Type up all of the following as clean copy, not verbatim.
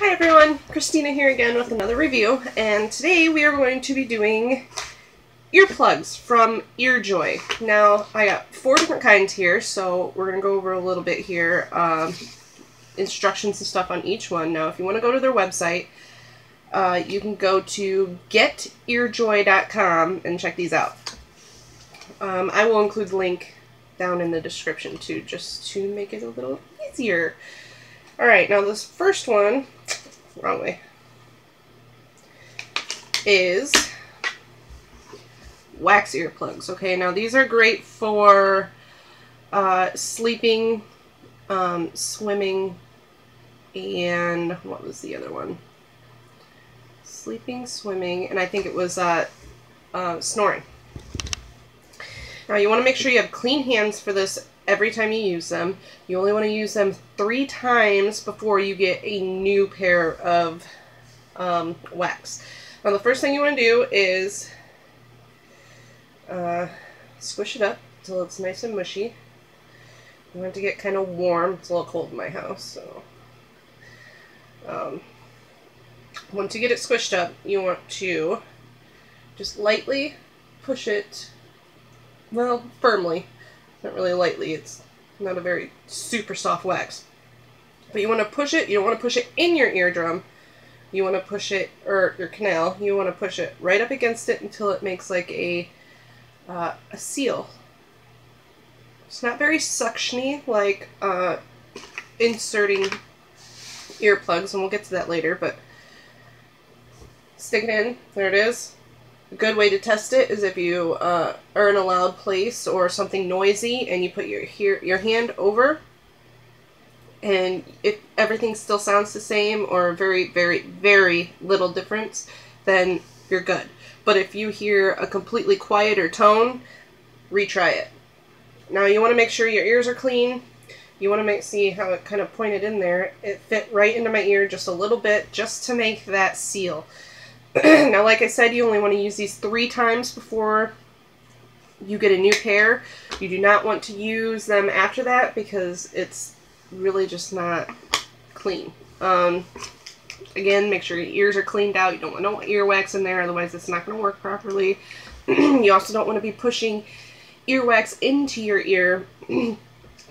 Hi everyone, Christina here again with another review, and today we are going to be doing earplugs from EarJoy. Now, I got 4 different kinds here, so we're going to go over a little bit here, instructions and stuff on each one. Now, if you want to go to their website, you can go to getearjoy.com and check these out. I will include the link down in the description too, just to make it a little easier. Alright, now this first one, wrong way, is wax earplugs. Okay, now these are great for sleeping, swimming, and what was the other one? Sleeping, swimming, and I think it was snoring. Now you want to make sure you have clean hands for this every time you use them. You only want to use them 3 times before you get a new pair of wax. Now the first thing you want to do is squish it up until it's nice and mushy. You want it to get kind of warm. It's a little cold in my house, so once you get it squished up, you want to just lightly push it, well, firmly. Not really lightly, it's not a very super soft wax. But you want to push it, you don't want to push it in your eardrum. You want to push it, or your canal, you want to push it right up against it until it makes like a seal. It's not very suctiony like inserting earplugs, and we'll get to that later, but stick it in, there it is. A good way to test it is if you are in a loud place or something noisy and you put your hand over, and if everything still sounds the same or very, very, very little difference, then you're good. But if you hear a completely quieter tone, retry it. Now you want to make sure your ears are clean. You want to see how it kind of pointed in there. It fit right into my ear just a little bit, just to make that seal. Now, like I said, you only want to use these 3 times before you get a new pair. You do not want to use them after that because it's really just not clean. Again, make sure your ears are cleaned out. You don't want no earwax in there, otherwise it's not going to work properly. You also don't want to be pushing earwax into your ear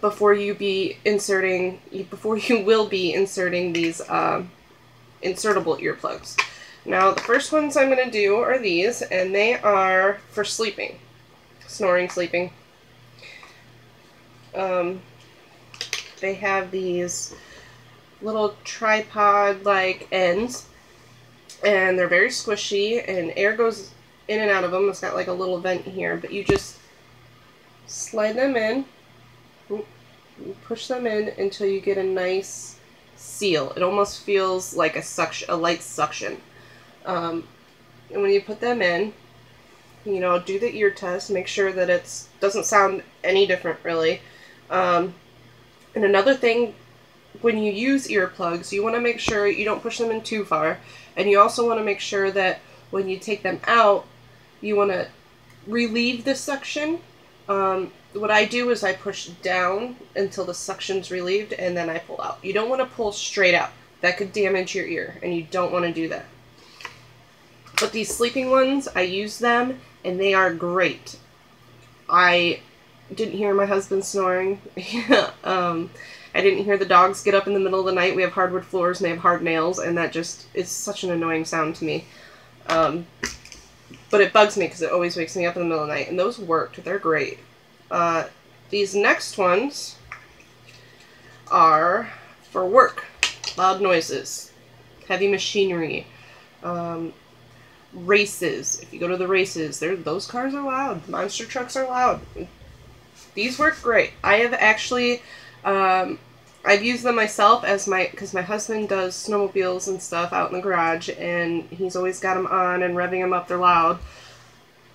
before you will be inserting these insertable earplugs. Now, the first ones I'm going to do are these, and they are for sleeping. Snoring, sleeping. They have these little tripod-like ends, and they're very squishy, and air goes in and out of them. It's got like a little vent here, but you just slide them in, push them in until you get a nice seal. It almost feels like a light suction. And when you put them in, you know, do the ear test, make sure that it doesn't sound any different really. And another thing, when you use earplugs, you want to make sure you don't push them in too far, and you also want to make sure that when you take them out, you want to relieve the suction. What I do is I push down until the suction's relieved, and then I pull out. You don't want to pull straight out. That could damage your ear, and you don't want to do that. But these sleeping ones, I use them, and they are great. I didn't hear my husband snoring. I didn't hear the dogs get up in the middle of the night. We have hardwood floors, and they have hard nails, and that just is such an annoying sound to me. But it bugs me because it always wakes me up in the middle of the night, and those worked. They're great. These next ones are for work. Loud noises, heavy machinery, races. If you go to the races, those cars are loud. Monster trucks are loud. These work great. I have actually, I've used them myself because my husband does snowmobiles and stuff out in the garage, and he's always got them on and revving them up. They're loud.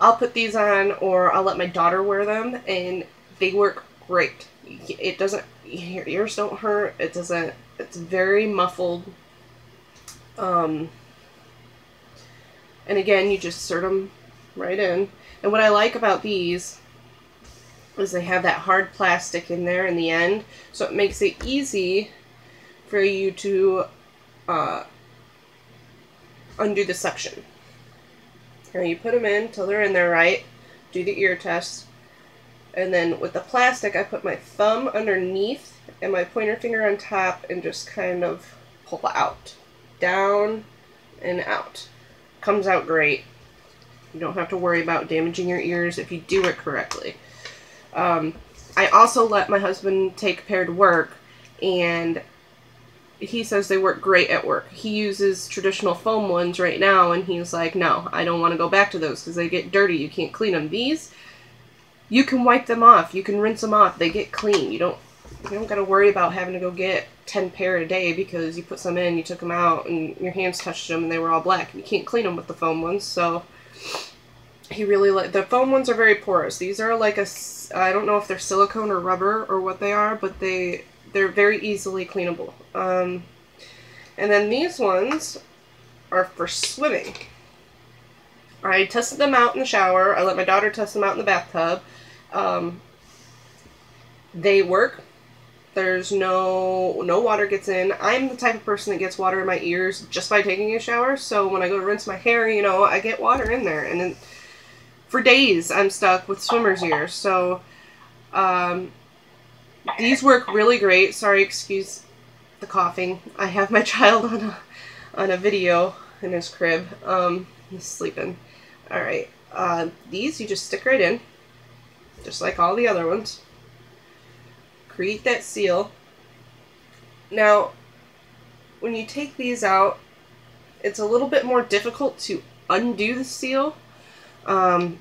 I'll put these on, or I'll let my daughter wear them, and they work great. It doesn't, your ears don't hurt. It doesn't, it's very muffled. And again, you just insert them right in. And what I like about these is they have that hard plastic in there in the end, so it makes it easy for you to undo the suction. And you put them in till they're in there right, do the ear test, and then with the plastic I put my thumb underneath and my pointer finger on top and just kind of pull out, down and out. Comes out great. You don't have to worry about damaging your ears if you do it correctly. I also let my husband take a pair to work, and he says they work great at work. He uses traditional foam ones right now, and he's like, no, I don't want to go back to those because they get dirty. You can't clean them. These, you can wipe them off. You can rinse them off. They get clean. You don't got to worry about having to go get 10 pair a day because you put some in, you took them out, and your hands touched them, and they were all black. You can't clean them with the foam ones, so he really the foam ones are very porous. These are like I don't know if they're silicone or rubber or what they are, but they're very easily cleanable. And then these ones are for swimming. I tested them out in the shower. I let my daughter test them out in the bathtub. They work. There's no water gets in. I'm the type of person that gets water in my ears just by taking a shower. So when I go to rinse my hair, you know, I get water in there. And then for days I'm stuck with swimmer's ears. So these work really great. Sorry, excuse the coughing. I have my child on a video in his crib. He's sleeping. Alright. These you just stick right in, just like all the other ones. Create that seal. Now, when you take these out, it's a little bit more difficult to undo the seal. The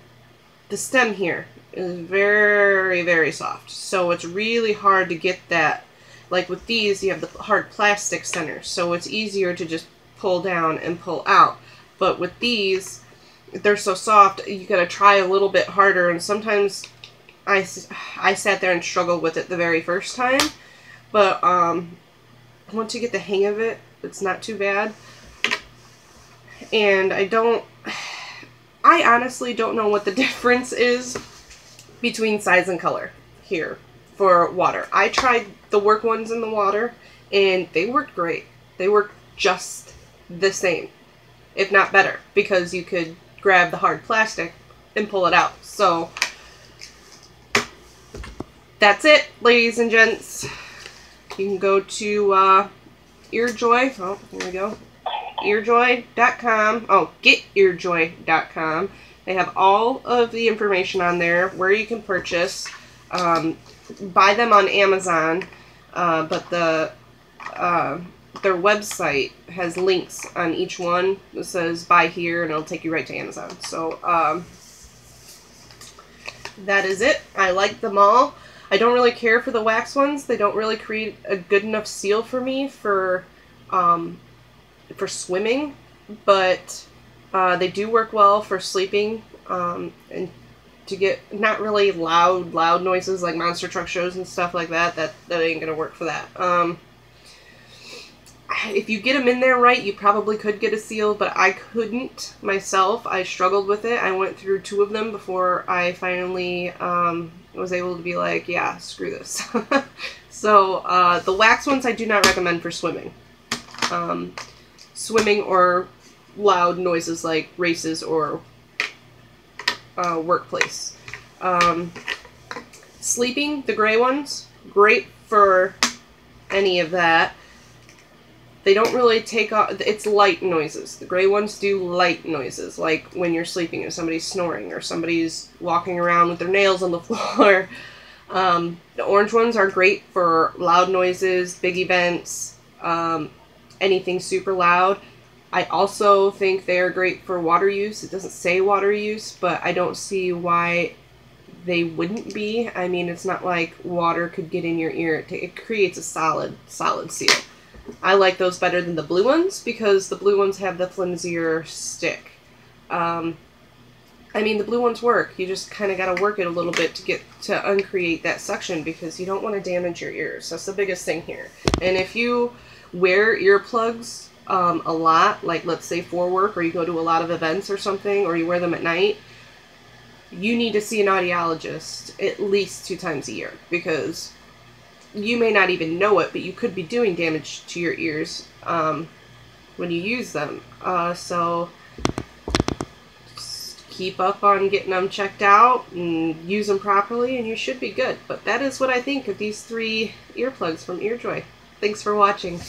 stem here is very, very soft, so it's really hard to get that. Like with these, you have the hard plastic center, so it's easier to just pull down and pull out. But with these, they're so soft, you gotta try a little bit harder, and sometimes I sat there and struggled with it the very first time, but once you get the hang of it, it's not too bad. And I honestly don't know what the difference is between size and color here for water. I tried the work ones in the water, and they worked great. They worked just the same, if not better, because you could grab the hard plastic and pull it out. So that's it, ladies and gents. You can go to EarJoy. Oh, here we go. EarJoy.com. Oh, GetEarJoy.com. They have all of the information on there, where you can purchase. Buy them on Amazon, but their website has links on each one. It says buy here, and it'll take you right to Amazon. So that is it. I like them all. I don't really care for the wax ones. They don't really create a good enough seal for me for swimming, but they do work well for sleeping, and to get not really loud noises like monster truck shows and stuff like that. That ain't gonna work for that. If you get them in there right, you probably could get a seal, but I couldn't myself. I struggled with it. I went through 2 of them before I finally was able to be like, yeah, screw this. So the wax ones I do not recommend for swimming. Swimming or loud noises like races or workplace. Sleeping, the gray ones, great for any of that. They don't really take off, it's light noises. The gray ones do light noises, like when you're sleeping and somebody's snoring or somebody's walking around with their nails on the floor. The orange ones are great for loud noises, big events, anything super loud. I also think they are great for water use. It doesn't say water use, but I don't see why they wouldn't be. I mean, it's not like water could get in your ear. It creates a solid seal. I like those better than the blue ones because the blue ones have the flimsier stick. I mean, the blue ones work. You just kind of got to work it a little bit to get to uncreate that suction because you don't want to damage your ears. That's the biggest thing here. And if you wear earplugs a lot, like let's say for work, or you go to a lot of events or something, or you wear them at night, you need to see an audiologist at least 2 times a year because you may not even know it, but you could be doing damage to your ears when you use them. So just keep up on getting them checked out and use them properly, and you should be good. But that is what I think of these 3 earplugs from EarJoy. Thanks for watching.